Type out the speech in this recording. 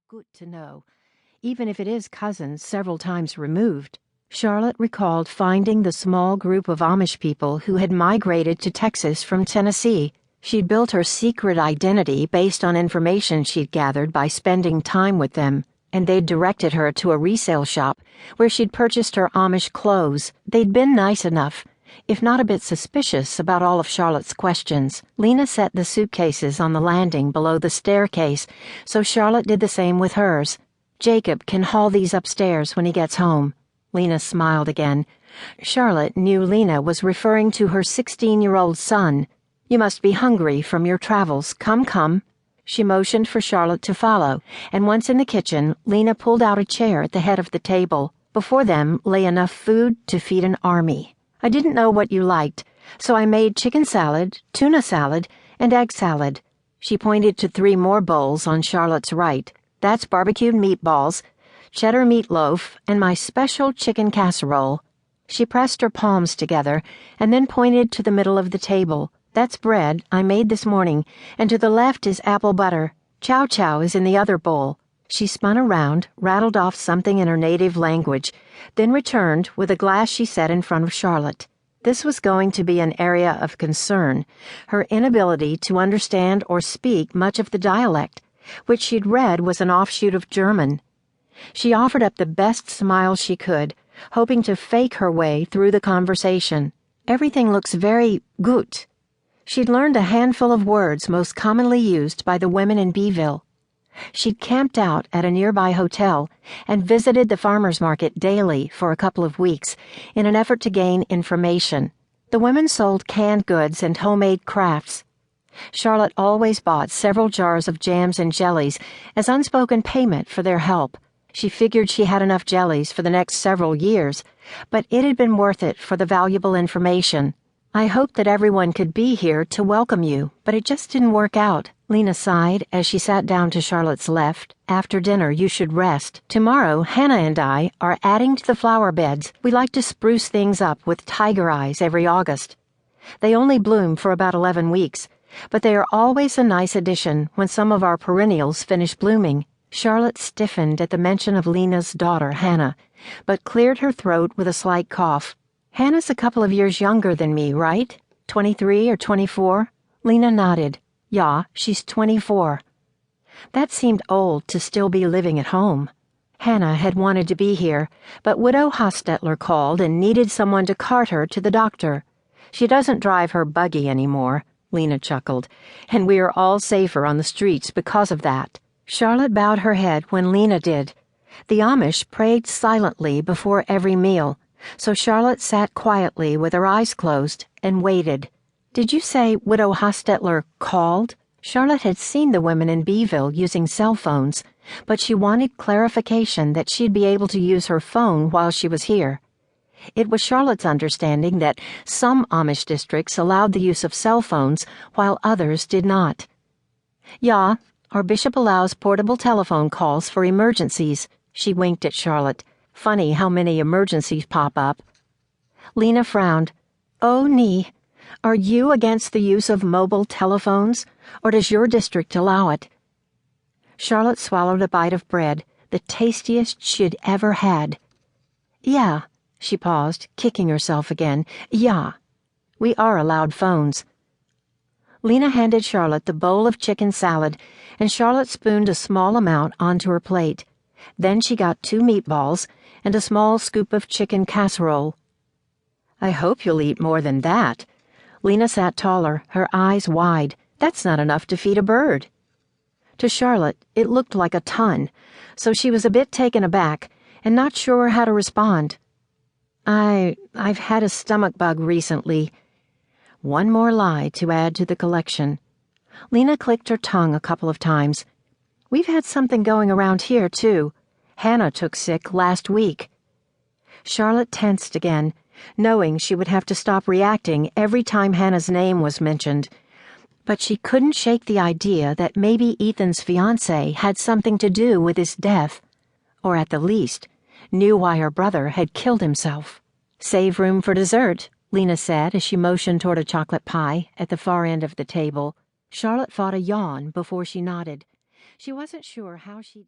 good to know, even if it is cousins several times removed. Charlotte recalled finding the small group of Amish people who had migrated to Texas from Tennessee. She'd built her secret identity based on information she'd gathered by spending time with them, and they'd directed her to a resale shop where she'd purchased her Amish clothes. They'd been nice enough, if not a bit suspicious about all of Charlotte's questions. Lena set the suitcases on the landing below the staircase, so Charlotte did the same with hers. Jacob can haul these upstairs when he gets home. Lena smiled again. Charlotte knew Lena was referring to her 16-year-old son. You must be hungry from your travels. Come. She motioned for Charlotte to follow, and once in the kitchen, Lena pulled out a chair at the head of the table. Before them lay enough food to feed an army. I didn't know what you liked, so I made chicken salad, tuna salad, and egg salad. She pointed to 3 more bowls on Charlotte's right. That's barbecued meatballs, cheddar meatloaf, and my special chicken casserole. She pressed her palms together and then pointed to the middle of the table. That's bread I made this morning, and to the left is apple butter. Chow chow is in the other bowl. She spun around, rattled off something in her native language, then returned with a glass she set in front of Charlotte. This was going to be an area of concern, her inability to understand or speak much of the dialect, which she'd read was an offshoot of German. She offered up the best smile she could, hoping to fake her way through the conversation. Everything looks very gut. She'd learned a handful of words most commonly used by the women in Beeville. She'd camped out at a nearby hotel and visited the farmer's market daily for a couple of weeks in an effort to gain information. The women sold canned goods and homemade crafts. Charlotte always bought several jars of jams and jellies as unspoken payment for their help. She figured she had enough jellies for the next several years, but it had been worth it for the valuable information. I hoped that everyone could be here to welcome you, but it just didn't work out. Lena sighed as she sat down to Charlotte's left. After dinner, you should rest. Tomorrow, Hannah and I are adding to the flower beds. We like to spruce things up with tiger eyes every August. They only bloom for about 11 weeks, but they are always a nice addition when some of our perennials finish blooming. Charlotte stiffened at the mention of Lena's daughter, Hannah, but cleared her throat with a slight cough. Hannah's a couple of years younger than me, right? 23 or 24? Lena nodded. Yeah, she's 24. That seemed old to still be living at home. Hannah had wanted to be here, but Widow Hostetler called and needed someone to cart her to the doctor. She doesn't drive her buggy anymore, Lena chuckled, and we are all safer on the streets because of that. Charlotte bowed her head when Lena did. The Amish prayed silently before every meal, so Charlotte sat quietly with her eyes closed and waited. Did you say Widow Hostetler called? Charlotte had seen the women in Beeville using cell phones, but she wanted clarification that she'd be able to use her phone while she was here. It was Charlotte's understanding that some Amish districts allowed the use of cell phones while others did not. Yeah, our bishop allows portable telephone calls for emergencies. She winked at Charlotte. Funny how many emergencies pop up. Lena frowned. Oh, nee. Are you against the use of mobile telephones, or does your district allow it? Charlotte swallowed a bite of bread, the tastiest she'd ever had. Yeah, she paused, kicking herself again. Yeah, we are allowed phones. Lena handed Charlotte the bowl of chicken salad, and Charlotte spooned a small amount onto her plate. Then she got 2 meatballs and a small scoop of chicken casserole. I hope you'll eat more than that. Lena sat taller, her eyes wide. That's not enough to feed a bird. To Charlotte, it looked like a ton, so she was a bit taken aback and not sure how to respond. I've had a stomach bug recently. One more lie to add to the collection. Lena clicked her tongue a couple of times. We've had something going around here, too. Hannah took sick last week. Charlotte tensed again, knowing she would have to stop reacting every time Hannah's name was mentioned. But she couldn't shake the idea that maybe Ethan's fiancé had something to do with his death, or at the least, knew why her brother had killed himself. Save room for dessert, Lena said as she motioned toward a chocolate pie at the far end of the table. Charlotte fought a yawn before she nodded. She wasn't sure how she'd